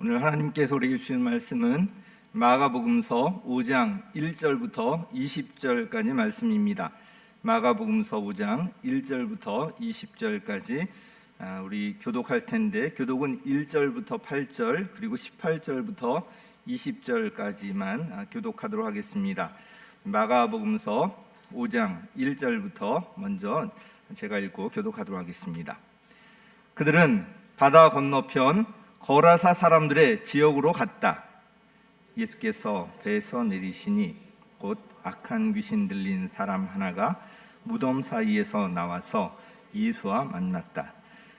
오늘 하나님께서 우리에게 주신 말씀은 마가복음서 5장 1절부터 20절까지 말씀입니다. 마가복음서 5장 1절부터 20절까지 우리 교독할 텐데, 교독은 1절부터 8절 그리고 18절부터 20절까지만 교독하도록 하겠습니다. 마가복음서 5장 1절부터 먼저 제가 읽고 교독하도록 하겠습니다. 그들은 바다 건너편 거라사 사람들의 지역으로 갔다. 예수께서 배에서 내리시니 곧 악한 귀신 들린 사람 하나가 무덤 사이에서 나와서 예수와 만났다.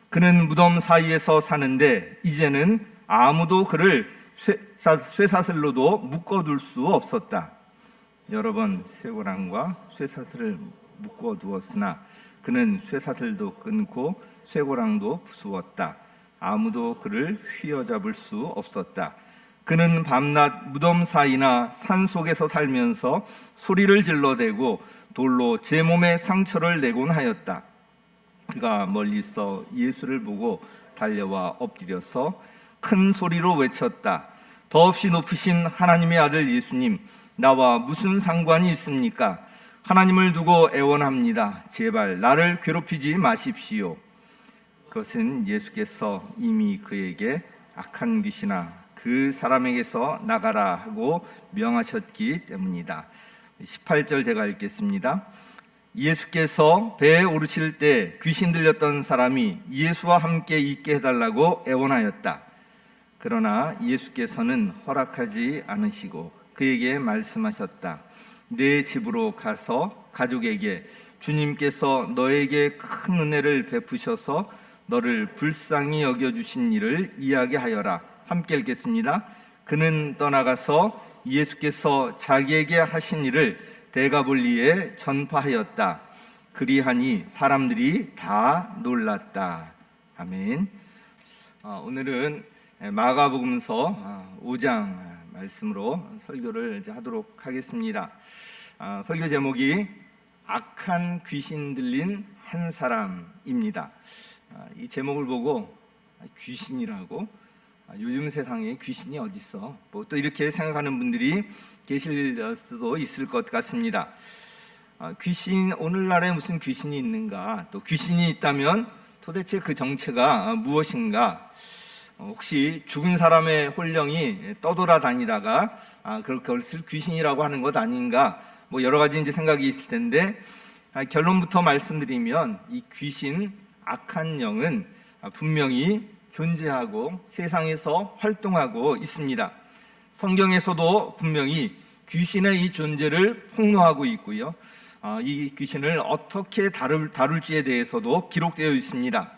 그는 무덤 사이에서 사는데 이제는 아무도 그를 쇠사슬로도 묶어둘 수 없었다. 여러 번 쇠고랑과 쇠사슬을 묶어두었으나 그는 쇠사슬도 끊고 쇠고랑도 부수었다. 아무도 그를 휘어잡을 수 없었다. 그는 밤낮 무덤 사이나 산속에서 살면서 소리를 질러대고 돌로 제 몸에 상처를 내곤 하였다. 그가 멀리서 예수를 보고 달려와 엎드려서 큰 소리로 외쳤다. 더없이 높으신 하나님의 아들 예수님, 나와 무슨 상관이 있습니까? 하나님을 두고 애원합니다. 제발 나를 괴롭히지 마십시오. 그것은 예수께서 이미 그에게 악한 귀신아 그 사람에게서 나가라 하고 명하셨기 때문이다. 18절 제가 읽겠습니다. 예수께서 배에 오르실 때 귀신 들렸던 사람이 예수와 함께 있게 해달라고 애원하였다. 그러나 예수께서는 허락하지 않으시고 그에게 말씀하셨다. 내 집으로 가서 가족에게 주님께서 너에게 큰 은혜를 베푸셔서 너를 불쌍히 여겨주신 일을 이야기하여라. 함께 읽겠습니다. 그는 떠나가서 예수께서 자기에게 하신 일을 데가볼리에 전파하였다. 그리하니 사람들이 다 놀랐다. 아멘. 오늘은 마가복음서 5장 말씀으로 설교를 하도록 하겠습니다. 설교 제목이 악한 귀신 들린 한 사람입니다. 이 제목을 보고 귀신이라고, 요즘 세상에 귀신이 어디 있어? 또 이렇게 생각하는 분들이 계실 수도 있을 것 같습니다. 귀신, 오늘날에 무슨 귀신이 있는가? 또 귀신이 있다면 도대체 그 정체가 무엇인가? 혹시 죽은 사람의 혼령이 떠돌아다니다가 그것을 귀신이라고 하는 것 아닌가? 여러 가지 이제 생각이 있을 텐데, 결론부터 말씀드리면 이 귀신, 악한 영은 분명히 존재하고 세상에서 활동하고 있습니다. 성경에서도 분명히 귀신의 이 존재를 폭로하고 있고요. 이 귀신을 어떻게 다룰지에 대해서도 기록되어 있습니다.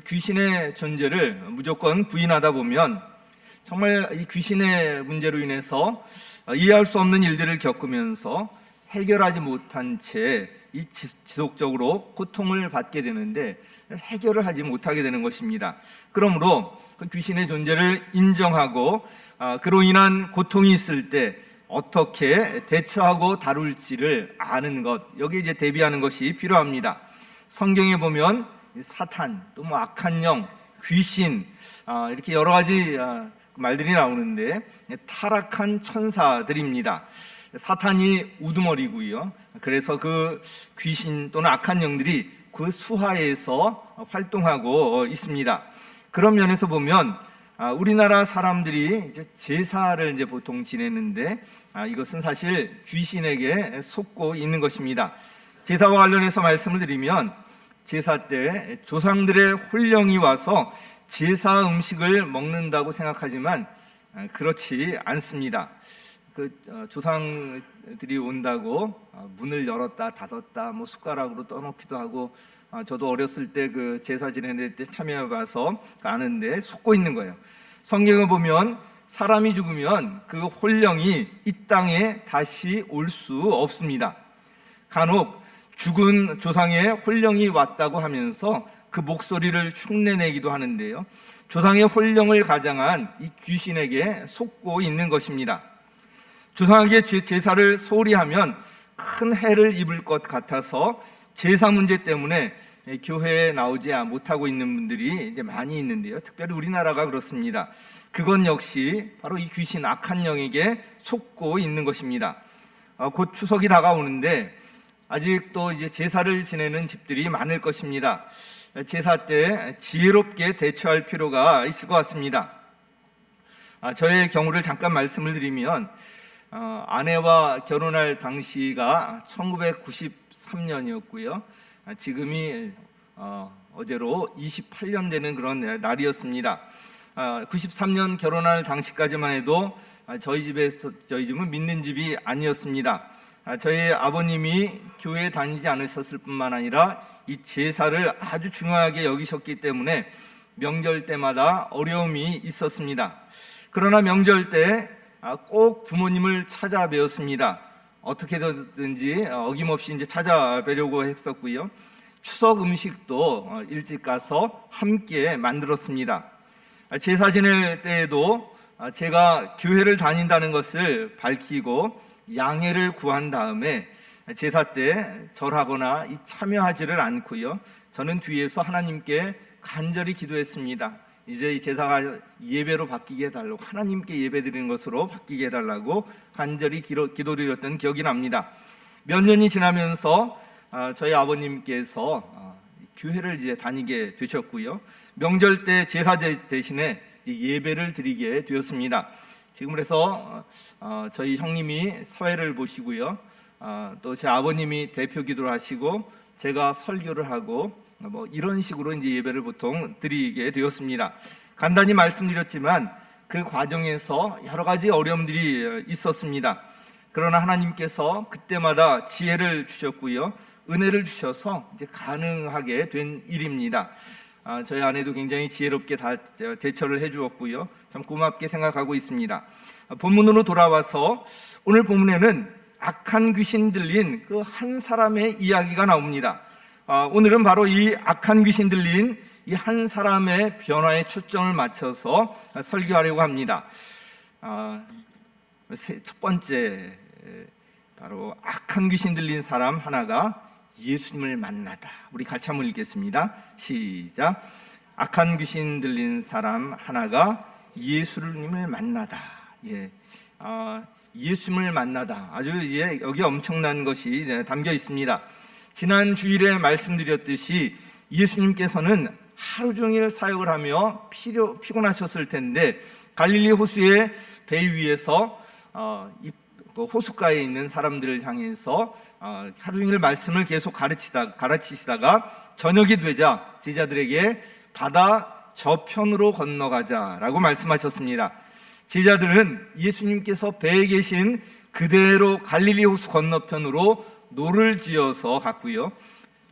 귀신의 존재를 무조건 부인하다 보면 정말 이 귀신의 문제로 인해서 이해할 수 없는 일들을 겪으면서 해결하지 못한 채 이 지속적으로 고통을 받게 되는데 해결을 하지 못하게 되는 것입니다. 그러므로 그 귀신의 존재를 인정하고 그로 인한 고통이 있을 때 어떻게 대처하고 다룰지를 아는 것, 여기에 이제 대비하는 것이 필요합니다. 성경에 보면 사탄, 또 악한 영, 귀신, 이렇게 여러 가지 말들이 나오는데 타락한 천사들입니다. 사탄이 우두머리고요. 그래서 그 귀신 또는 악한 영들이 그 수하에서 활동하고 있습니다. 그런 면에서 보면 우리나라 사람들이 이제 제사를 이제 보통 지내는데 이것은 사실 귀신에게 속고 있는 것입니다. 제사와 관련해서 말씀을 드리면 제사 때 조상들의 혼령이 와서 제사 음식을 먹는다고 생각하지만 그렇지 않습니다. 그 조상들이 온다고 문을 열었다 닫았다 숟가락으로 떠놓기도 하고, 저도 어렸을 때 그 제사 지내는 때 참여해 봐서 아는데 속고 있는 거예요. 성경을 보면 사람이 죽으면 그 혼령이 이 땅에 다시 올 수 없습니다. 간혹 죽은 조상의 혼령이 왔다고 하면서 그 목소리를 흉내내기도 하는데요, 조상의 혼령을 가장한 이 귀신에게 속고 있는 것입니다. 조상에게 제사를 소홀히 하면 큰 해를 입을 것 같아서 제사 문제 때문에 교회에 나오지 못하고 있는 분들이 이제 많이 있는데요, 특별히 우리나라가 그렇습니다. 그건 역시 바로 이 귀신 악한 영에게 속고 있는 것입니다. 곧 추석이 다가오는데 아직도 이제 제사를 지내는 집들이 많을 것입니다. 제사 때 지혜롭게 대처할 필요가 있을 것 같습니다. 저의 경우를 잠깐 말씀을 드리면 아내와 결혼할 당시가 1993년이었고요. 지금이 어제로 28년 되는 그런 날이었습니다. 93년 결혼할 당시까지만 해도 저희 집은 믿는 집이 아니었습니다. 저희 아버님이 교회에 다니지 않으셨을 뿐만 아니라 이 제사를 아주 중요하게 여기셨기 때문에 명절 때마다 어려움이 있었습니다. 그러나 명절 때 꼭 부모님을 찾아뵈었습니다. 어떻게든지 어김없이 이제 찾아뵈려고 했었고요. 추석 음식도 일찍 가서 함께 만들었습니다. 제사 지낼 때에도 제가 교회를 다닌다는 것을 밝히고 양해를 구한 다음에 제사 때 절하거나 참여하지를 않고요. 저는 뒤에서 하나님께 간절히 기도했습니다. 이제 이 제사가 예배로 바뀌게 해달라고, 하나님께 예배드리는 것으로 바뀌게 해달라고 간절히 기도드렸던 기억이 납니다. 몇 년이 지나면서 저희 아버님께서 교회를 이제 다니게 되셨고요. 명절 때 제사 대신에 예배를 드리게 되었습니다. 지금 그래서 저희 형님이 사회를 보시고요. 또 제 아버님이 대표 기도를 하시고 제가 설교를 하고 이런 식으로 이제 예배를 보통 드리게 되었습니다. 간단히 말씀드렸지만 그 과정에서 여러 가지 어려움들이 있었습니다. 그러나 하나님께서 그때마다 지혜를 주셨고요. 은혜를 주셔서 이제 가능하게 된 일입니다. 저희 아내도 굉장히 지혜롭게 다 대처를 해주었고요. 참 고맙게 생각하고 있습니다. 본문으로 돌아와서 오늘 본문에는 악한 귀신 들린 그 한 사람의 이야기가 나옵니다. 오늘은 바로 이 악한 귀신 들린 이 한 사람의 변화에 초점을 맞춰서 설교하려고 합니다. 첫 번째, 바로 악한 귀신 들린 사람 하나가 예수님을 만나다. 우리 같이 한번 읽겠습니다. 시작. 악한 귀신 들린 사람 하나가 예수님을 만나다. 예수님을 만나다. 아주 여기 엄청난 것이 담겨 있습니다. 지난 주일에 말씀드렸듯이 예수님께서는 하루 종일 사역을 하며 피곤하셨을 텐데 갈릴리 호수의 배 위에서 호숫가에 있는 사람들을 향해서 하루 종일 말씀을 계속 가르치시다가 저녁이 되자 제자들에게 바다 저편으로 건너가자라고 말씀하셨습니다. 제자들은 예수님께서 배에 계신 그대로 갈릴리 호수 건너편으로 노를 지어서 갔고요.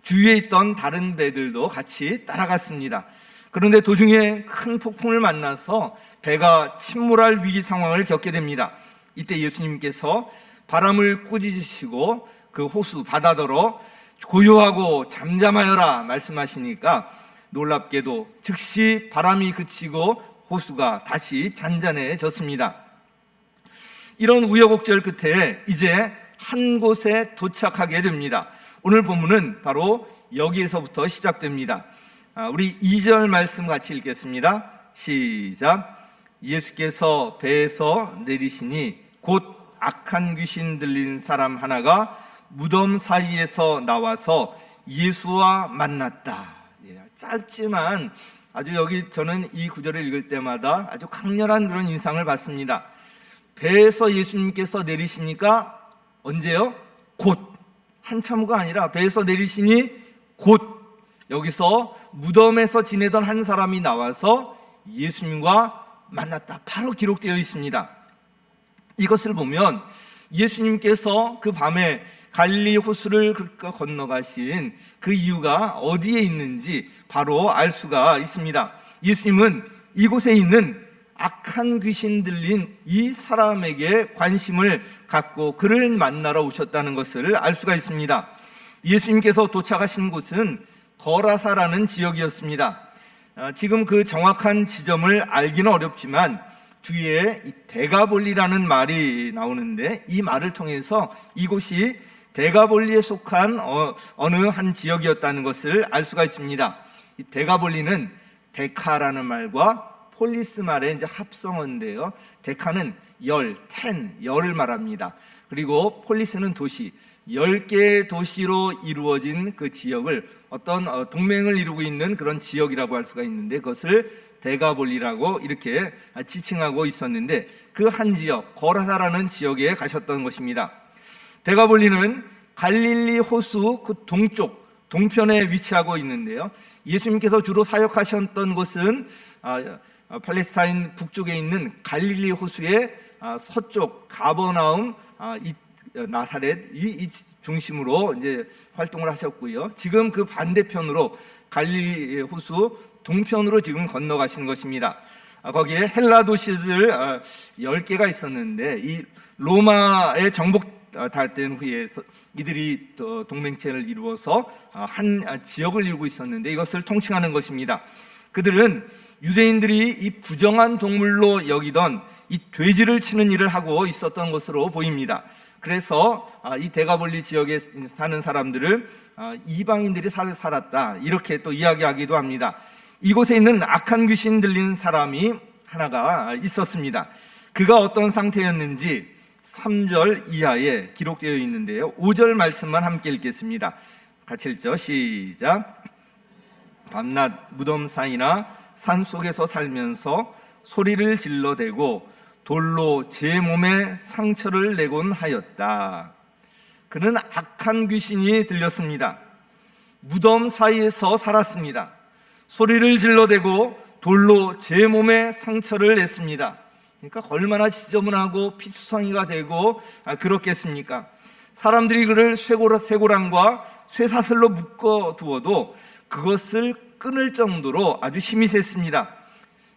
주위에 있던 다른 배들도 같이 따라갔습니다. 그런데 도중에 큰 폭풍을 만나서 배가 침몰할 위기 상황을 겪게 됩니다. 이때 예수님께서 바람을 꾸짖으시고 그 호수 바다더러 고요하고 잠잠하여라 말씀하시니까 놀랍게도 즉시 바람이 그치고 호수가 다시 잔잔해졌습니다. 이런 우여곡절 끝에 이제 한 곳에 도착하게 됩니다. 오늘 본문은 바로 여기에서부터 시작됩니다. 우리 2절 말씀 같이 읽겠습니다. 시작. 예수께서 배에서 내리시니 곧 악한 귀신 들린 사람 하나가 무덤 사이에서 나와서 예수와 만났다. 짧지만 아주 여기 저는 이 구절을 읽을 때마다 아주 강렬한 그런 인상을 받습니다. 배에서 예수님께서 내리시니까 언제요? 곧. 한참 후가 아니라 배에서 내리시니 곧. 여기서 무덤에서 지내던 한 사람이 나와서 예수님과 만났다. 바로 기록되어 있습니다. 이것을 보면 예수님께서 그 밤에 갈릴리 호수를 건너가신 그 이유가 어디에 있는지 바로 알 수가 있습니다. 예수님은 이곳에 있는 악한 귀신 들린 이 사람에게 관심을 갖고 그를 만나러 오셨다는 것을 알 수가 있습니다. 예수님께서 도착하신 곳은 거라사라는 지역이었습니다. 지금 그 정확한 지점을 알기는 어렵지만 뒤에 데가볼리라는 말이 나오는데 이 말을 통해서 이곳이 데가볼리에 속한 어느 한 지역이었다는 것을 알 수가 있습니다. 이 데가볼리는 데카라는 말과 폴리스 말의 이제 합성어인데요. 데카는 열을 말합니다. 그리고 폴리스는 도시, 10개의 도시로 이루어진 그 지역을 어떤 동맹을 이루고 있는 그런 지역이라고 할 수가 있는데, 그것을 데가볼리라고 이렇게 지칭하고 있었는데, 그 한 지역, 거라사라는 지역에 가셨던 것입니다. 데가볼리는 갈릴리 호수 그 동편에 위치하고 있는데요. 예수님께서 주로 사역하셨던 곳은 팔레스타인 북쪽에 있는 갈릴리 호수의 서쪽 가버나움, 나사렛 이 중심으로 이제 활동을 하셨고요. 지금 그 반대편으로 갈릴리 호수 동편으로 지금 건너가신 것입니다. 거기에 헬라 도시들 10개가 있었는데, 이 로마의 정복된 후에 이들이 또 동맹체를 이루어서 한 지역을 이루고 있었는데, 이것을 통칭하는 것입니다. 그들은 유대인들이 이 부정한 동물로 여기던 이 돼지를 치는 일을 하고 있었던 것으로 보입니다. 그래서 이 데가볼리 지역에 사는 사람들을 이방인들이 살았다, 이렇게 또 이야기하기도 합니다. 이곳에 있는 악한 귀신 들린 사람이 하나가 있었습니다. 그가 어떤 상태였는지 3절 이하에 기록되어 있는데요. 5절 말씀만 함께 읽겠습니다. 같이 읽죠. 시작. 밤낮 무덤 사이나 산 속에서 살면서 소리를 질러대고 돌로 제 몸에 상처를 내곤 하였다. 그는 악한 귀신이 들렸습니다. 무덤 사이에서 살았습니다. 소리를 질러대고 돌로 제 몸에 상처를 냈습니다. 그러니까 얼마나 지저분하고 피투성이가 되고 그렇겠습니까? 사람들이 그를 쇠고랑과 쇠사슬로 묶어두어도 그것을 끊을 정도로 아주 힘이 셌습니다.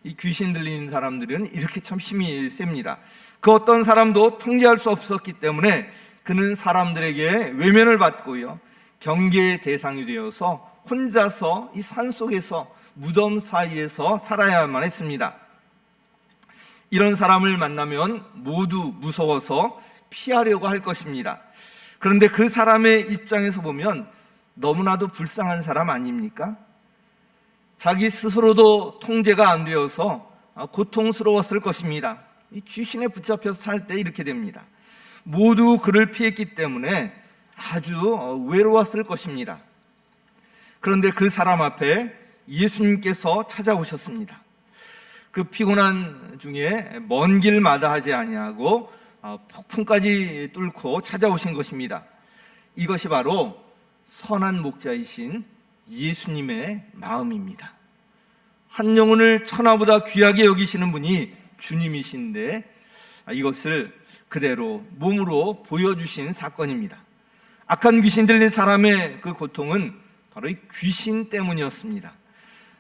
이 귀신 들리는 사람들은 이렇게 참 힘이 셉니다. 그 어떤 사람도 통제할 수 없었기 때문에 그는 사람들에게 외면을 받고요, 경계의 대상이 되어서 혼자서 이 산속에서 무덤 사이에서 살아야만 했습니다. 이런 사람을 만나면 모두 무서워서 피하려고 할 것입니다. 그런데 그 사람의 입장에서 보면 너무나도 불쌍한 사람 아닙니까? 자기 스스로도 통제가 안 되어서 고통스러웠을 것입니다. 이 귀신에 붙잡혀서 살 때 이렇게 됩니다. 모두 그를 피했기 때문에 아주 외로웠을 것입니다. 그런데 그 사람 앞에 예수님께서 찾아오셨습니다. 그 피곤한 중에 먼 길 마다하지 아니하고 폭풍까지 뚫고 찾아오신 것입니다. 이것이 바로 선한 목자이신 예수님의 마음입니다. 한 영혼을 천하보다 귀하게 여기시는 분이 주님이신데, 이것을 그대로 몸으로 보여주신 사건입니다. 악한 귀신 들린 사람의 그 고통은 바로 이 귀신 때문이었습니다.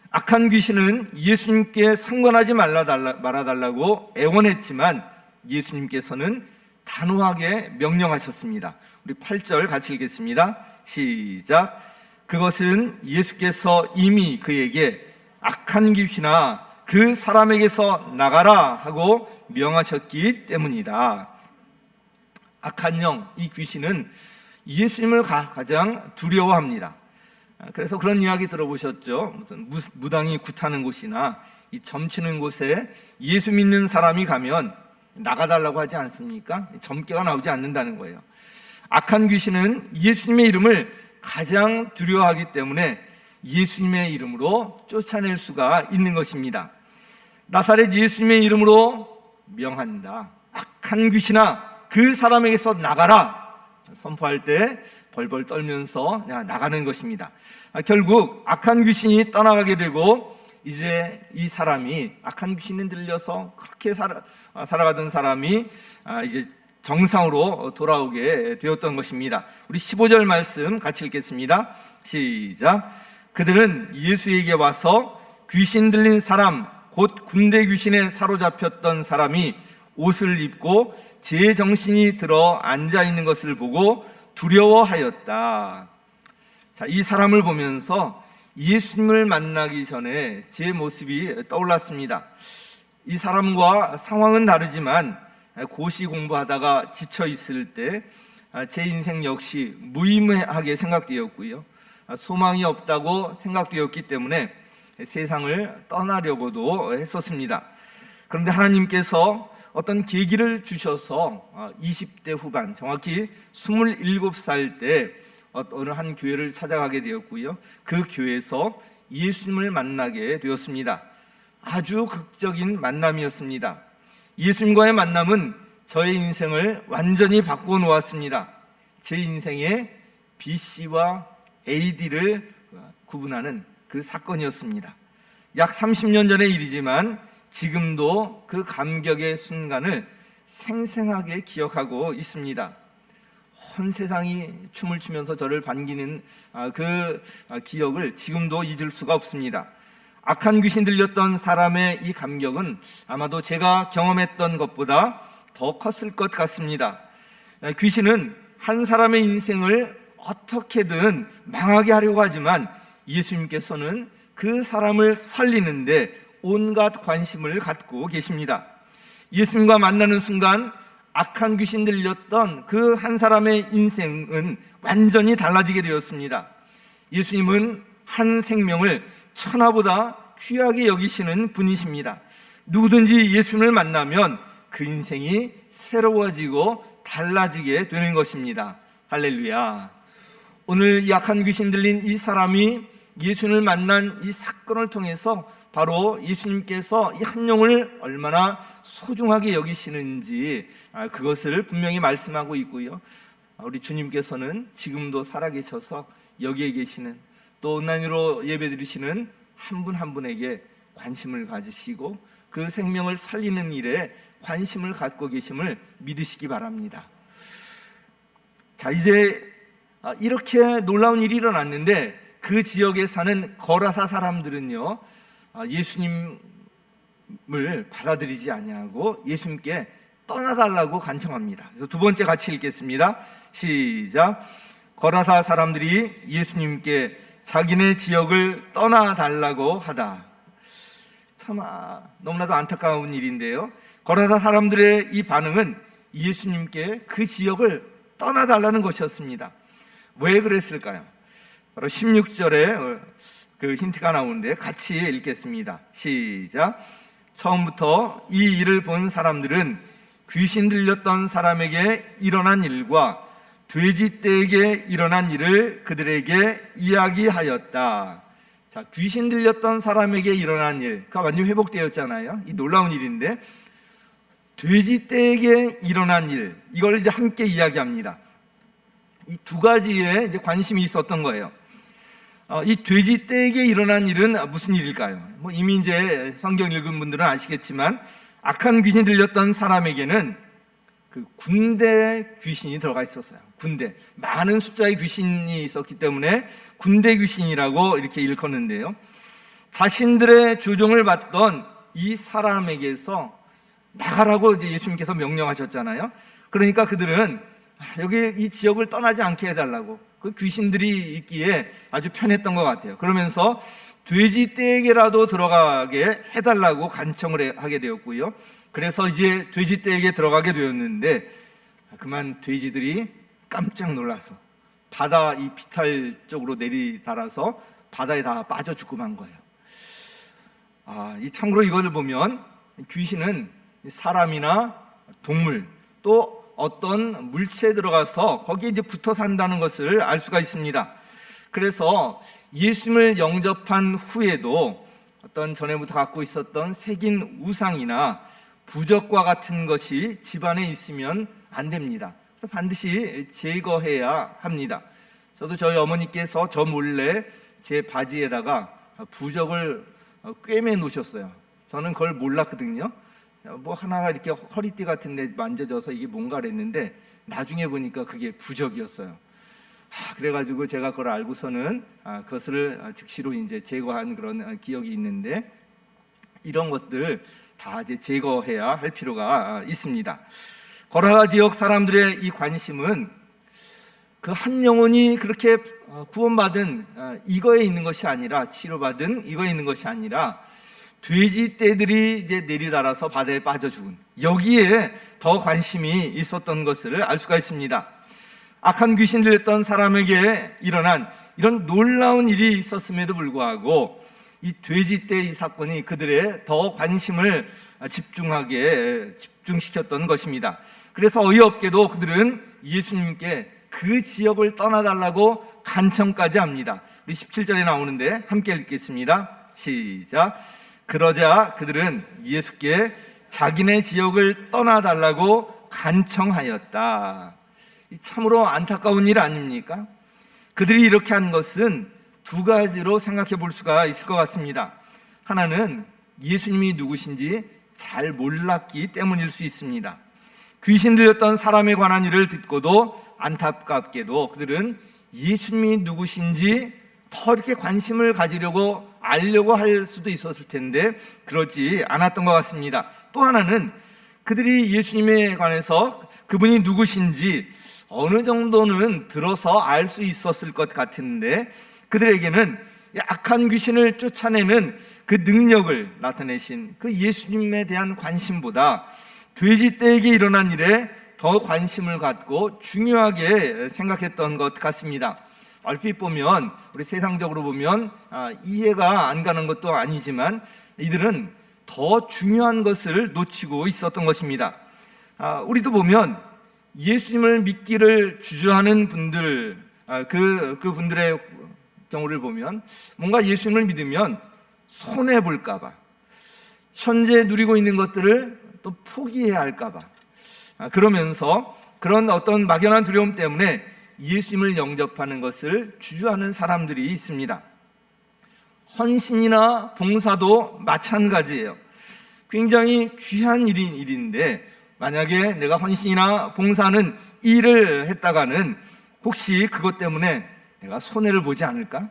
악한 귀신은 예수님께 상관하지 말아달라고 애원했지만 예수님께서는 단호하게 명령하셨습니다. 우리 8절 같이 읽겠습니다. 시작. 그것은 예수께서 이미 그에게 악한 귀신아 그 사람에게서 나가라 하고 명하셨기 때문이다. 악한 영, 이 귀신은 예수님을 가장 두려워합니다. 그래서 그런 이야기 들어보셨죠? 무슨 무당이 굿하는 곳이나 이 점치는 곳에 예수 믿는 사람이 가면 나가달라고 하지 않습니까? 점괘가 나오지 않는다는 거예요. 악한 귀신은 예수님의 이름을 가장 두려워하기 때문에 예수님의 이름으로 쫓아낼 수가 있는 것입니다. 나사렛 예수님의 이름으로 명한다. 악한 귀신아 그 사람에게서 나가라 선포할 때 벌벌 떨면서 나가는 것입니다. 결국 악한 귀신이 떠나가게 되고 이제 이 사람이 악한 귀신에 들려서 그렇게 살아가던 사람이 이제 정상으로 돌아오게 되었던 것입니다. 우리 15절 말씀 같이 읽겠습니다. 시작. 그들은 예수에게 와서 귀신 들린 사람 곧 군대 귀신에 사로잡혔던 사람이 옷을 입고 제정신이 들어 앉아 있는 것을 보고 두려워하였다. 자, 이 사람을 보면서 예수님을 만나기 전에 제 모습이 떠올랐습니다. 이 사람과 상황은 다르지만 고시 공부하다가 지쳐 있을 때 제 인생 역시 무의미하게 생각되었고요, 소망이 없다고 생각되었기 때문에 세상을 떠나려고도 했었습니다. 그런데 하나님께서 어떤 계기를 주셔서 20대 후반, 정확히 27살 때 어느 한 교회를 찾아가게 되었고요. 그 교회에서 예수님을 만나게 되었습니다. 아주 극적인 만남이었습니다. 예수님과의 만남은 저의 인생을 완전히 바꾸어 놓았습니다. 제 인생의 BC와 AD를 구분하는 그 사건이었습니다. 약 30년 전의 일이지만 지금도 그 감격의 순간을 생생하게 기억하고 있습니다. 온 세상이 춤을 추면서 저를 반기는 그 기억을 지금도 잊을 수가 없습니다. 악한 귀신 들렸던 사람의 이 감격은 아마도 제가 경험했던 것보다 더 컸을 것 같습니다. 귀신은 한 사람의 인생을 어떻게든 망하게 하려고 하지만 예수님께서는 그 사람을 살리는데 온갖 관심을 갖고 계십니다. 예수님과 만나는 순간 악한 귀신 들렸던 그 한 사람의 인생은 완전히 달라지게 되었습니다. 예수님은 한 생명을 천하보다 귀하게 여기시는 분이십니다. 누구든지 예수님을 만나면 그 인생이 새로워지고 달라지게 되는 것입니다. 할렐루야. 오늘 이 악한 귀신 들린 이 사람이 예수님을 만난 이 사건을 통해서 바로 예수님께서 이 한 영을 얼마나 소중하게 여기시는지 그것을 분명히 말씀하고 있고요. 우리 주님께서는 지금도 살아계셔서 여기에 계시는 또 온라인으로 예배드리시는 한 분 한 분에게 관심을 가지시고 그 생명을 살리는 일에 관심을 갖고 계심을 믿으시기 바랍니다. 자, 이제 이렇게 놀라운 일이 일어났는데 그 지역에 사는 거라사 사람들은요, 예수님을 받아들이지 아니하고 예수님께 떠나달라고 간청합니다. 그래서 두 번째 같이 읽겠습니다. 시작. 거라사 사람들이 예수님께 자기네 지역을 떠나달라고 하다. 참 너무나도 안타까운 일인데요. 거라사 사람들의 이 반응은 예수님께 그 지역을 떠나달라는 것이었습니다. 왜 그랬을까요? 바로 16절에 그 힌트가 나오는데 같이 읽겠습니다. 시작. 처음부터 이 일을 본 사람들은 귀신 들렸던 사람에게 일어난 일과 돼지떼에게 일어난 일을 그들에게 이야기하였다. 자, 귀신 들렸던 사람에게 일어난 일, 그가 완전히 회복되었잖아요. 이 놀라운 일인데 돼지떼에게 일어난 일, 이걸 이제 함께 이야기합니다. 이 두 가지에 이제 관심이 있었던 거예요. 이 돼지떼에게 일어난 일은 무슨 일일까요? 이미 이제 성경 읽은 분들은 아시겠지만 악한 귀신 들렸던 사람에게는 그 군대 귀신이 들어가 있었어요. 군대, 많은 숫자의 귀신이 있었기 때문에 군대 귀신이라고 이렇게 일컫는데요. 자신들의 조종을 받던 이 사람에게서 나가라고 이제 예수님께서 명령하셨잖아요. 그러니까 그들은 여기 이 지역을 떠나지 않게 해달라고, 그 귀신들이 있기에 아주 편했던 것 같아요. 그러면서 돼지떼에게라도 들어가게 해달라고 간청을 하게 되었고요. 그래서 이제 돼지떼에게 들어가게 되었는데 그만 돼지들이 깜짝 놀라서 바다 이 비탈 쪽으로 내리달아서 바다에 다 빠져 죽고 만 거예요. 이 참고로 이것을 보면 귀신은 사람이나 동물 또 어떤 물체에 들어가서 거기에 이제 붙어 산다는 것을 알 수가 있습니다. 그래서 예수님을 영접한 후에도 어떤 전에부터 갖고 있었던 새긴 우상이나 부적과 같은 것이 집안에 있으면 안 됩니다. 그래서 반드시 제거해야 합니다. 저도 저희 어머니께서 저 몰래 제 바지에다가 부적을 꿰매 놓으셨어요. 저는 그걸 몰랐거든요. 뭐 하나가 이렇게 허리띠 같은 데 만져져서 이게 뭔가 그랬는데 나중에 보니까 그게 부적이었어요. 그래가지고 제가 그걸 알고서는 그것을 즉시로 이제 제거한 그런 기억이 있는데 이런 것들 다 이제 제거해야 할 필요가 있습니다. 거라사 지역 사람들의 이 관심은 그 한 영혼이 그렇게 구원받은 이거에 있는 것이 아니라, 치료받은 이거에 있는 것이 아니라 돼지떼들이 이제 내리달아서 바다에 빠져 죽은, 여기에 더 관심이 있었던 것을 알 수가 있습니다. 악한 귀신 들렸던 사람에게 일어난 이런 놀라운 일이 있었음에도 불구하고 이 돼지떼 이 사건이 그들의 더 관심을 집중시켰던 것입니다. 그래서 어이없게도 그들은 예수님께 그 지역을 떠나달라고 간청까지 합니다. 우리 17절에 나오는데 함께 읽겠습니다. 시작. 그러자 그들은 예수께 자기네 지역을 떠나달라고 간청하였다. 참으로 안타까운 일 아닙니까? 그들이 이렇게 한 것은 두 가지로 생각해 볼 수가 있을 것 같습니다. 하나는 예수님이 누구신지 잘 몰랐기 때문일 수 있습니다. 귀신 들렸던 사람에 관한 일을 듣고도 안타깝게도 그들은 예수님이 누구신지 더 이렇게 관심을 가지려고 알려고 할 수도 있었을 텐데 그렇지 않았던 것 같습니다. 또 하나는 그들이 예수님에 관해서 그분이 누구신지 어느 정도는 들어서 알 수 있었을 것 같은데 그들에게는 악한 귀신을 쫓아내는 그 능력을 나타내신 그 예수님에 대한 관심보다 돼지떼에게 일어난 일에 더 관심을 갖고 중요하게 생각했던 것 같습니다. 얼핏 보면 우리 세상적으로 보면 이해가 안 가는 것도 아니지만 이들은 더 중요한 것을 놓치고 있었던 것입니다. 우리도 보면 예수님을 믿기를 주저하는 분들, 그분들의 경우를 보면 뭔가 예수님을 믿으면 손해볼까봐, 현재 누리고 있는 것들을 또 포기해야 할까봐, 그러면서 그런 어떤 막연한 두려움 때문에 예수님을 영접하는 것을 주저하는 사람들이 있습니다. 헌신이나 봉사도 마찬가지예요. 굉장히 귀한 일인데 만약에 내가 헌신이나 봉사하는 일을 했다가는 혹시 그것 때문에 내가 손해를 보지 않을까?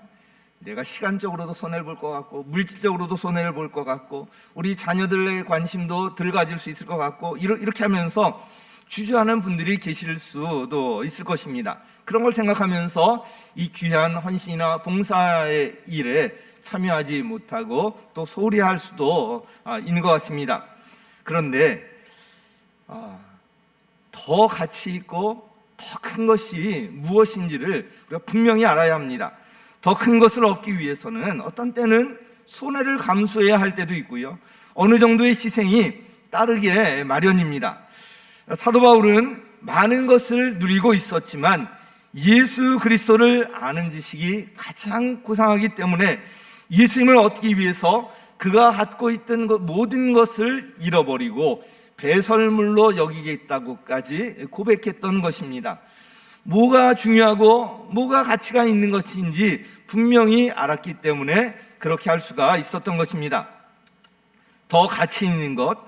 내가 시간적으로도 손해를 볼 것 같고 물질적으로도 손해를 볼 것 같고 우리 자녀들의 관심도 덜 가질 수 있을 것 같고 이렇게 하면서 주저하는 분들이 계실 수도 있을 것입니다. 그런 걸 생각하면서 이 귀한 헌신이나 봉사의 일에 참여하지 못하고 또 소홀히 할 수도 있는 것 같습니다. 그런데 더 가치 있고 더 큰 것이 무엇인지를 우리가 분명히 알아야 합니다. 더 큰 것을 얻기 위해서는 어떤 때는 손해를 감수해야 할 때도 있고요. 어느 정도의 희생이 따르게 마련입니다. 사도 바울은 많은 것을 누리고 있었지만 예수 그리스도를 아는 지식이 가장 고상하기 때문에 예수님을 얻기 위해서 그가 갖고 있던 모든 것을 잃어버리고 배설물로 여기겠다고까지 고백했던 것입니다. 뭐가 중요하고 뭐가 가치가 있는 것인지 분명히 알았기 때문에 그렇게 할 수가 있었던 것입니다. 더 가치 있는 것,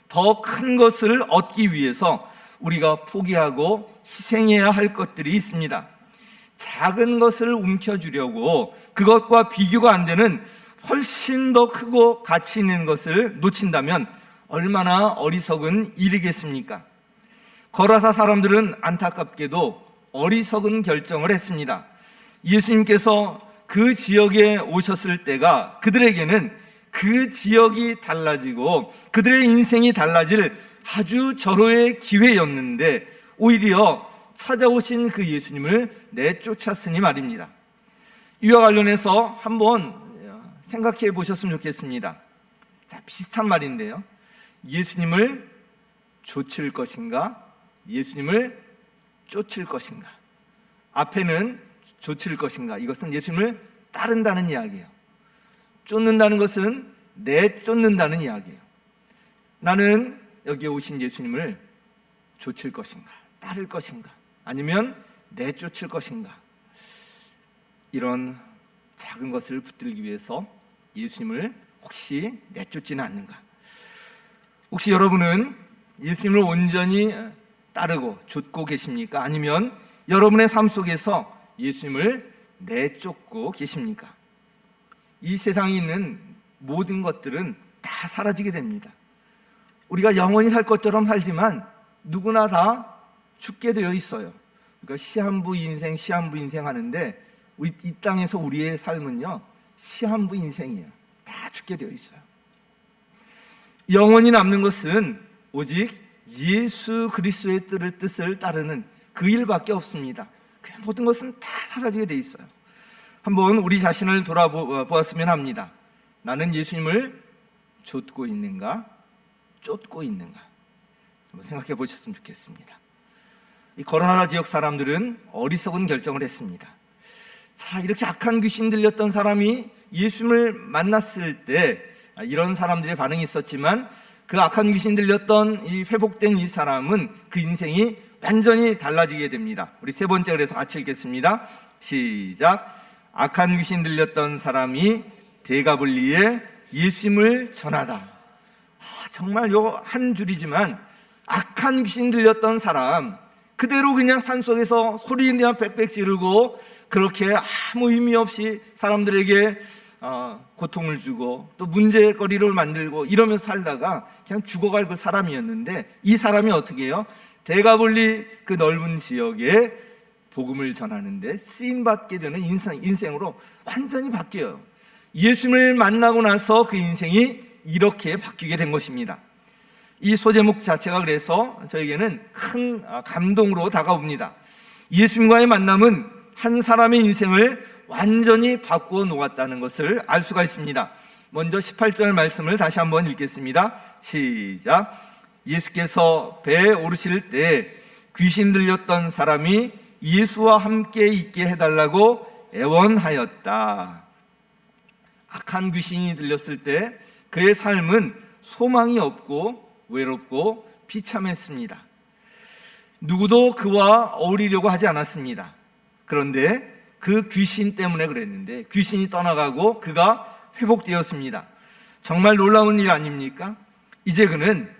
더 큰 것을 얻기 위해서 우리가 포기하고 희생해야 할 것들이 있습니다. 작은 것을 움켜쥐려고 그것과 비교가 안 되는 훨씬 더 크고 가치 있는 것을 놓친다면 얼마나 어리석은 일이겠습니까? 거라사 사람들은 안타깝게도 어리석은 결정을 했습니다. 예수님께서 그 지역에 오셨을 때가 그들에게는 그 지역이 달라지고 그들의 인생이 달라질 아주 절호의 기회였는데 오히려 찾아오신 그 예수님을 내쫓았으니 말입니다. 이와 관련해서 한번 생각해 보셨으면 좋겠습니다. 자, 비슷한 말인데요. 예수님을 좇을 것인가? 예수님을 쫓을 것인가? 앞에는 좇을 것인가? 이것은 예수님을 따른다는 이야기예요. 쫓는다는 것은 내쫓는다는 이야기예요. 나는 여기에 오신 예수님을 좇을 것인가? 따를 것인가? 아니면 내쫓을 것인가? 이런 작은 것을 붙들기 위해서 예수님을 혹시 내쫓지는 않는가? 혹시 여러분은 예수님을 온전히 따르고 좇고 계십니까? 아니면 여러분의 삶 속에서 예수님을 내쫓고 계십니까? 이 세상에 있는 모든 것들은 다 사라지게 됩니다. 우리가 영원히 살 것처럼 살지만 누구나 다 죽게 되어 있어요. 그러니까 시한부 인생 하는데 이 땅에서 우리의 삶은요 시한부 인생이에요. 다 죽게 되어 있어요. 영원히 남는 것은 오직 예수 그리스도의 뜻을 따르는 그 일밖에 없습니다. 그 모든 것은 다 사라지게 돼 있어요. 한번 우리 자신을 돌아보았으면 합니다. 나는 예수님을 좇고 있는가, 쫓고 있는가? 한번 생각해 보셨으면 좋겠습니다. 이 거라사 지역 사람들은 어리석은 결정을 했습니다. 자, 이렇게 악한 귀신 들렸던 사람이 예수님을 만났을 때 이런 사람들의 반응이 있었지만, 그 악한 귀신 들렸던 이 회복된 이 사람은 그 인생이 완전히 달라지게 됩니다. 우리 세 번째, 그래서 같이 읽겠습니다. 시작. 악한 귀신 들렸던 사람이 데가블리에 예수님을 전하다. 정말 요 한 줄이지만, 악한 귀신 들렸던 사람 그대로 그냥 산속에서 소리나 빽빽 지르고 그렇게 아무 의미 없이 사람들에게 고통을 주고 또 문제거리를 만들고 이러면서 살다가 그냥 죽어갈 그 사람이었는데, 이 사람이 어떻게 해요? 데가블리 그 넓은 지역에 복음을 전하는데 쓰임받게 되는 인생으로 완전히 바뀌어요. 예수님을 만나고 나서 그 인생이 이렇게 바뀌게 된 것입니다. 이 소제목 자체가 그래서 저에게는 큰 감동으로 다가옵니다. 예수님과의 만남은 한 사람의 인생을 완전히 바꾸어 놓았다는 것을 알 수가 있습니다. 먼저 18절 말씀을 다시 한번 읽겠습니다. 시작. 예수께서 배에 오르실 때 귀신 들렸던 사람이 예수와 함께 있게 해달라고 애원하였다. 악한 귀신이 들렸을 때 그의 삶은 소망이 없고 외롭고 비참했습니다. 누구도 그와 어울리려고 하지 않았습니다. 그런데 그 귀신 때문에 그랬는데 귀신이 떠나가고 그가 회복되었습니다. 정말 놀라운 일 아닙니까? 이제 그는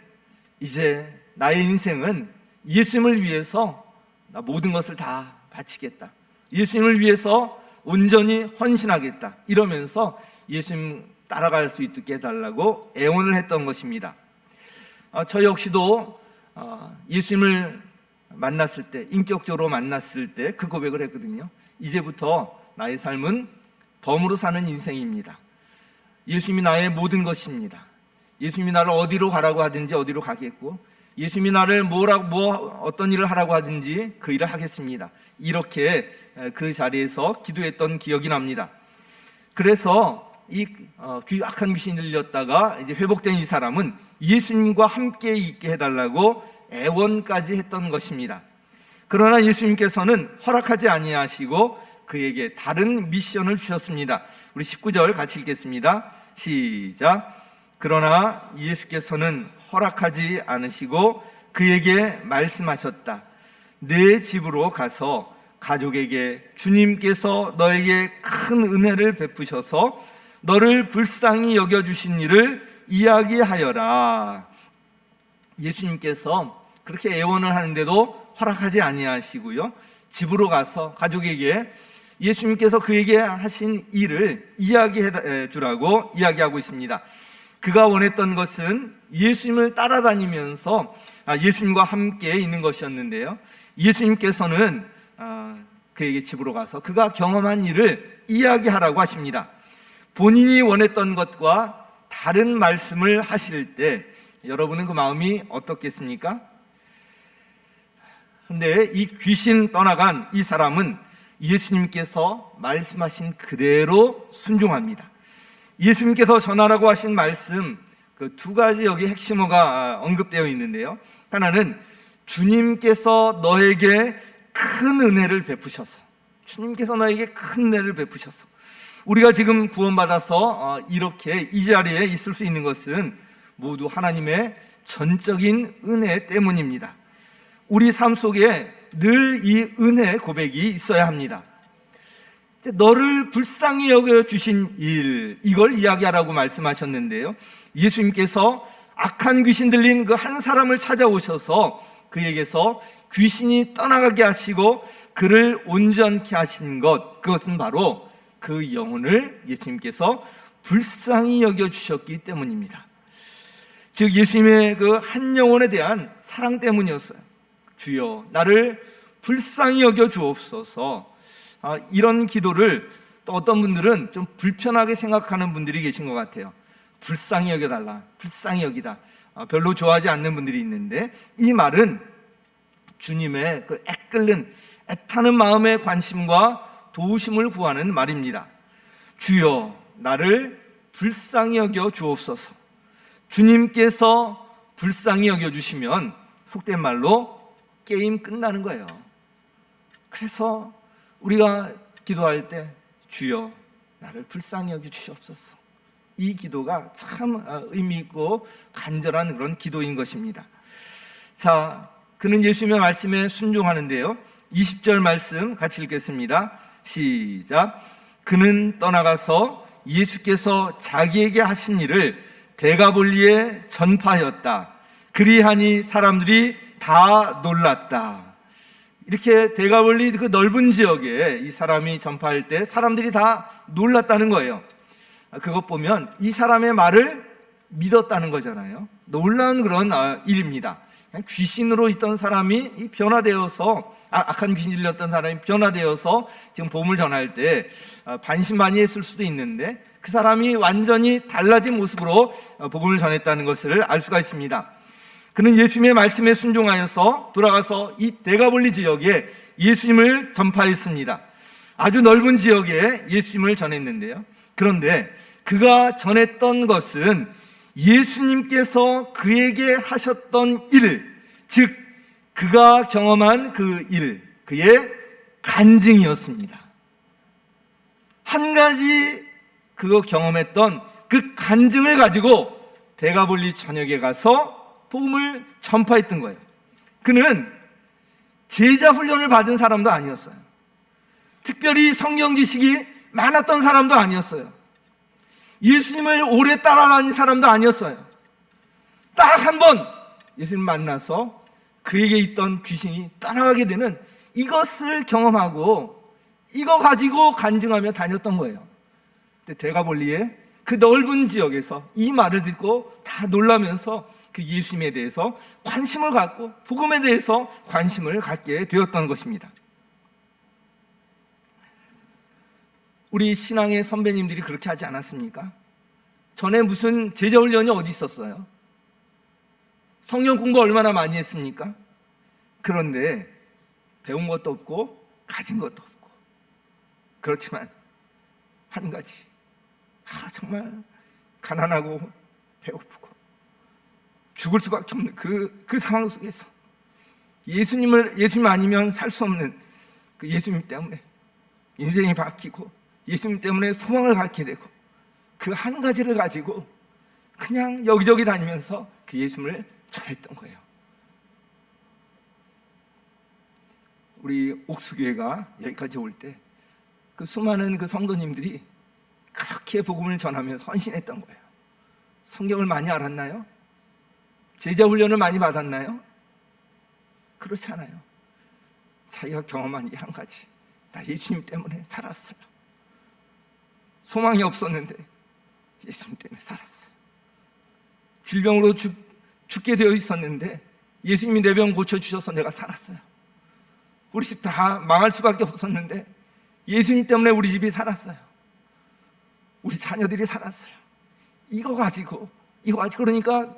나의 인생은 예수님을 위해서 나 모든 것을 다 바치겠다, 예수님을 위해서 온전히 헌신하겠다, 이러면서 예수님 따라갈 수 있게 해달라고 애원을 했던 것입니다. 저 역시도 예수님을 만났을 때, 인격적으로 만났을 때 그 고백을 했거든요. 이제부터 나의 삶은 덤으로 사는 인생입니다. 예수님이 나의 모든 것입니다. 예수님이 나를 어디로 가라고 하든지 어디로 가겠고, 예수님이 나를 어떤 일을 하라고 하든지 그 일을 하겠습니다. 이렇게 그 자리에서 기도했던 기억이 납니다. 그래서 이 악한 귀신이 들렸다가 이제 회복된 이 사람은 예수님과 함께 있게 해달라고 애원까지 했던 것입니다. 그러나 예수님께서는 허락하지 아니하시고 그에게 다른 미션을 주셨습니다. 우리 19절 같이 읽겠습니다. 시작. 그러나 예수께서는 허락하지 않으시고 그에게 말씀하셨다. 내 집으로 가서 가족에게 주님께서 너에게 큰 은혜를 베푸셔서 너를 불쌍히 여겨주신 일을 이야기하여라. 예수님께서 그렇게 애원을 하는데도 허락하지 아니하시고요, 집으로 가서 가족에게 예수님께서 그에게 하신 일을 이야기해 주라고 이야기하고 있습니다. 그가 원했던 것은 예수님을 따라다니면서 예수님과 함께 있는 것이었는데요, 예수님께서는 그에게 집으로 가서 그가 경험한 일을 이야기하라고 하십니다. 본인이 원했던 것과 다른 말씀을 하실 때 여러분은 그 마음이 어떻겠습니까? 그런데 이 귀신 떠나간 이 사람은 예수님께서 말씀하신 그대로 순종합니다. 예수님께서 전하라고 하신 말씀, 그 두 가지 여기 핵심어가 언급되어 있는데요, 하나는 주님께서 너에게 큰 은혜를 베푸셔서, 주님께서 너에게 큰 은혜를 베푸셔서 우리가 지금 구원받아서 이렇게 이 자리에 있을 수 있는 것은 모두 하나님의 전적인 은혜 때문입니다. 우리 삶 속에 늘 이 은혜 고백이 있어야 합니다. 너를 불쌍히 여겨주신 일, 이걸 이야기하라고 말씀하셨는데요, 예수님께서 악한 귀신 들린 그 한 사람을 찾아오셔서 그에게서 귀신이 떠나가게 하시고 그를 온전케 하신 것, 그것은 바로 그 영혼을 예수님께서 불쌍히 여겨주셨기 때문입니다. 즉 예수님의 그 한 영혼에 대한 사랑 때문이었어요. 주여 나를 불쌍히 여겨 주옵소서. 이런 기도를 또 어떤 분들은 좀 불편하게 생각하는 분들이 계신 것 같아요. 불쌍히 여겨달라, 불쌍히 여기다, 별로 좋아하지 않는 분들이 있는데, 이 말은 주님의 그 애끓는 애타는 마음의 관심과 도우심을 구하는 말입니다. 주여 나를 불쌍히 여겨 주옵소서. 주님께서 불쌍히 여겨 주시면 속된 말로 게임 끝나는 거예요. 그래서 우리가 기도할 때 주여 나를 불쌍히 여겨 주시옵소서, 이 기도가 참 의미 있고 간절한 그런 기도인 것입니다. 자, 그는 예수님의 말씀에 순종하는데요, 20절 말씀 같이 읽겠습니다. 시작. 그는 떠나가서 예수께서 자기에게 하신 일을 데가볼리에 전파하였다. 그리하니 사람들이 다 놀랐다. 이렇게 데가볼리 그 넓은 지역에 이 사람이 전파할 때 사람들이 다 놀랐다는 거예요. 그것 보면 이 사람의 말을 믿었다는 거잖아요. 놀라운 그런 일입니다. 귀신으로 있던 사람이 변화되어서, 악한 귀신이 들렸던 사람이 변화되어서 지금 복음을 전할 때 반신반의했을 수도 있는데 그 사람이 완전히 달라진 모습으로 복음을 전했다는 것을 알 수가 있습니다. 그는 예수님의 말씀에 순종하여서 돌아가서 이 데가볼리 지역에 예수님을 전파했습니다. 아주 넓은 지역에 예수님을 전했는데요, 그런데 그가 전했던 것은 예수님께서 그에게 하셨던 일, 즉 그가 경험한 그 일, 그의 간증이었습니다. 한 가지 그거 경험했던 그 간증을 가지고 데가볼리 전역에 가서 복음을 전파했던 거예요. 그는 제자 훈련을 받은 사람도 아니었어요. 특별히 성경 지식이 많았던 사람도 아니었어요. 예수님을 오래 따라다닌 사람도 아니었어요. 딱 한 번 예수님 만나서 그에게 있던 귀신이 떠나가게 되는 이것을 경험하고 이거 가지고 간증하며 다녔던 거예요. 근데 데가볼리의 그 넓은 지역에서 이 말을 듣고 다 놀라면서 그 예수님에 대해서 관심을 갖고 복음에 대해서 관심을 갖게 되었던 것입니다. 우리 신앙의 선배님들이 그렇게 하지 않았습니까? 전에 무슨 제자 훈련이 어디 있었어요? 성경 공부 얼마나 많이 했습니까? 그런데 배운 것도 없고 가진 것도 없고, 그렇지만 한 가지, 정말 가난하고 배고프고 죽을 수밖에 없는 그 상황 속에서 예수님 아니면 살 수 없는 그 예수님 때문에 인생이 바뀌고 예수님 때문에 소망을 갖게 되고, 그 한 가지를 가지고 그냥 여기저기 다니면서 그 예수님을 전했던 거예요. 우리 옥수교회가 여기까지 올 때 그 수많은 그 성도님들이 그렇게 복음을 전하면서 헌신했던 거예요. 성경을 많이 알았나요? 제자 훈련을 많이 받았나요? 그렇지 않아요. 자기가 경험한 이 한 가지, 나 예수님 때문에 살았어요. 소망이 없었는데 예수님 때문에 살았어요. 질병으로 죽게 되어 있었는데 예수님이 내 병 고쳐주셔서 내가 살았어요. 우리 집 다 망할 수밖에 없었는데 예수님 때문에 우리 집이 살았어요. 우리 자녀들이 살았어요. 이거 가지고 그러니까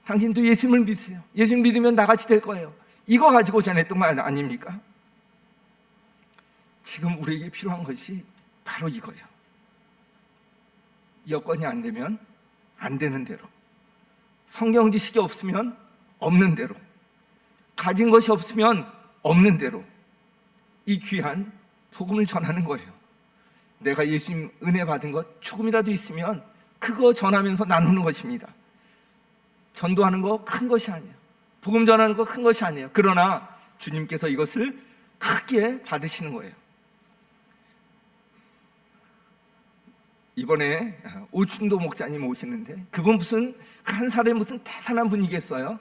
당신도 예수님을 믿으세요. 예수님 믿으면 나같이 될 거예요. 이거 가지고 전했던 거 아닙니까? 지금 우리에게 필요한 것이 바로 이거예요. 여건이 안 되면 안 되는 대로, 성경 지식이 없으면 없는 대로, 가진 것이 없으면 없는 대로 이 귀한 복음을 전하는 거예요. 내가 예수님 은혜 받은 것 조금이라도 있으면 그거 전하면서 나누는 것입니다. 전도하는 거 큰 것이 아니에요. 복음 전하는 거 큰 것이 아니에요. 그러나 주님께서 이것을 크게 받으시는 거예요. 이번에 오춘도 목사님 오시는데 그분 무슨 한 살에 무슨 대단한 분이겠어요?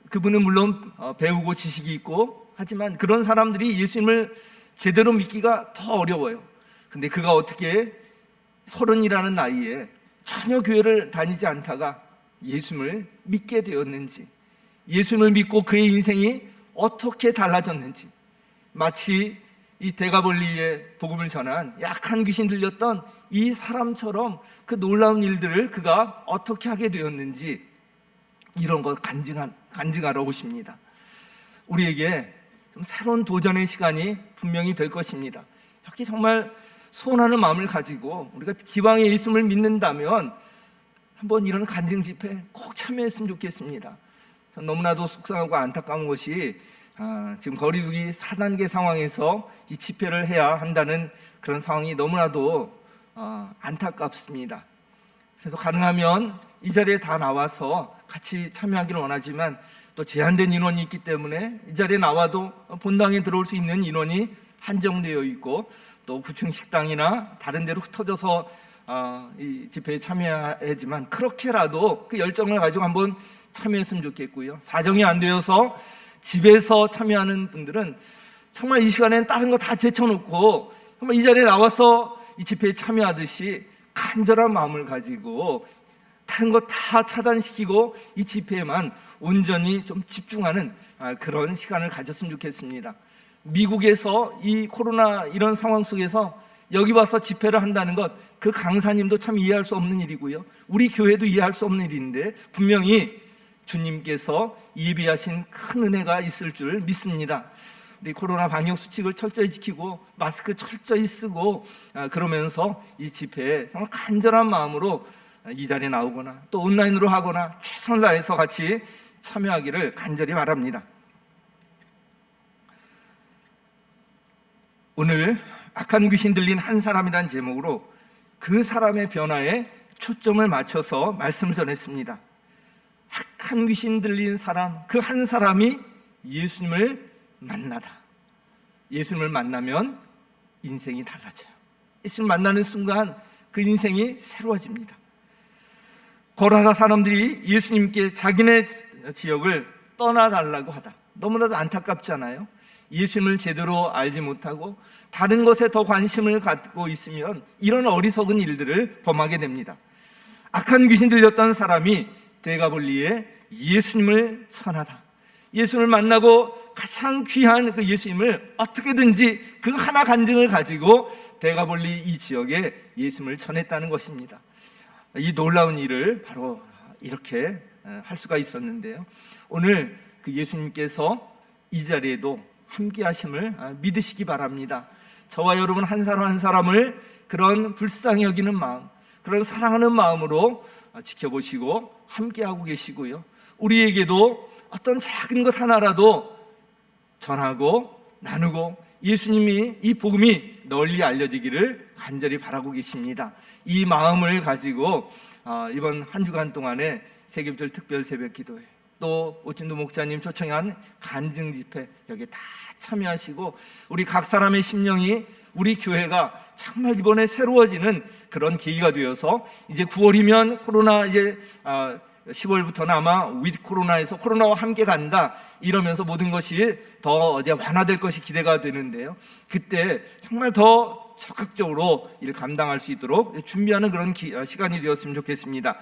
그분은 물론 배우고 지식이 있고 하지만 그런 사람들이 예수님을 제대로 믿기가 더 어려워요. 근데 그가 어떻게 30이라는 나이에 전혀 교회를 다니지 않다가 예수님을 믿게 되었는지, 예수님을 믿고 그의 인생이 어떻게 달라졌는지, 마치 이 데가볼리의 복음을 전한 약한 귀신 들렸던 이 사람처럼 그 놀라운 일들을 그가 어떻게 하게 되었는지 이런 것 간증하러 오십니다. 우리에게 좀 새로운 도전의 시간이 분명히 될 것입니다. 여기 정말 소원하는 마음을 가지고 우리가 기왕에 예수님을 믿는다면 한번 이런 간증 집회 꼭 참여했으면 좋겠습니다. 전 너무나도 속상하고 안타까운 것이 지금 거리두기 4단계 상황에서 이 집회를 해야 한다는 그런 상황이 너무나도 안타깝습니다. 그래서 가능하면 이 자리에 다 나와서 같이 참여하기를 원하지만 또 제한된 인원이 있기 때문에 이 자리에 나와도 본당에 들어올 수 있는 인원이 한정되어 있고 또 구층 식당이나 다른 데로 흩어져서 이 집회에 참여하지만 그렇게라도 그 열정을 가지고 한번 참여했으면 좋겠고요. 사정이 안 되어서 집에서 참여하는 분들은 정말 이 시간에는 다른 거 다 제쳐놓고 정말 이 자리에 나와서 이 집회에 참여하듯이 간절한 마음을 가지고 다른 거 다 차단시키고 이 집회에만 온전히 좀 집중하는 그런 시간을 가졌으면 좋겠습니다. 미국에서 이 코로나 이런 상황 속에서 여기 와서 집회를 한다는 것, 그 강사님도 참 이해할 수 없는 일이고요. 우리 교회도 이해할 수 없는 일인데 분명히 주님께서 예비하신 큰 은혜가 있을 줄 믿습니다. 우리 코로나 방역 수칙을 철저히 지키고 마스크 철저히 쓰고 그러면서 이 집회에 정말 간절한 마음으로 이 자리에 나오거나 또 온라인으로 하거나 최선을 다해서 같이 참여하기를 간절히 바랍니다. 오늘 악한 귀신 들린 한 사람이란 제목으로 그 사람의 변화에 초점을 맞춰서 말씀을 전했습니다. 악한 귀신 들린 사람, 그 한 사람이 예수님을 만나다. 예수님을 만나면 인생이 달라져요. 예수님을 만나는 순간 그 인생이 새로워집니다. 고라사 사람들이 예수님께 자기네 지역을 떠나달라고 하다. 너무나도 안타깝잖아요. 예수님을 제대로 알지 못하고 다른 것에 더 관심을 갖고 있으면 이런 어리석은 일들을 범하게 됩니다. 악한 귀신 들렸던 사람이 데가볼리에 예수님을 전하다. 예수님을 만나고 가장 귀한 그 예수님을 어떻게든지 그 하나 간증을 가지고 데가볼리 이 지역에 예수님을 전했다는 것입니다. 이 놀라운 일을 바로 이렇게 할 수가 있었는데요. 오늘 그 예수님께서 이 자리에도 함께 하심을 믿으시기 바랍니다. 저와 여러분 한 사람 한 사람을 그런 불쌍히 여기는 마음, 그런 사랑하는 마음으로 지켜보시고 함께하고 계시고요. 우리에게도 어떤 작은 것 하나라도 전하고 나누고 예수님이 이 복음이 널리 알려지기를 간절히 바라고 계십니다. 이 마음을 가지고 이번 한 주간 동안에 세계별 특별 새벽 기도회 또 오진도 목사님 초청한 간증 집회 여기에 다 참여하시고 우리 각 사람의 심령이 우리 교회가 정말 이번에 새로워지는 그런 계기가 되어서 이제 9월이면 코로나 이제 10월부터는 아마 위드 코로나에서 코로나와 함께 간다 이러면서 모든 것이 더 완화될 것이 기대가 되는데요. 그때 정말 더 적극적으로 일 감당할 수 있도록 준비하는 그런 시간이 되었으면 좋겠습니다.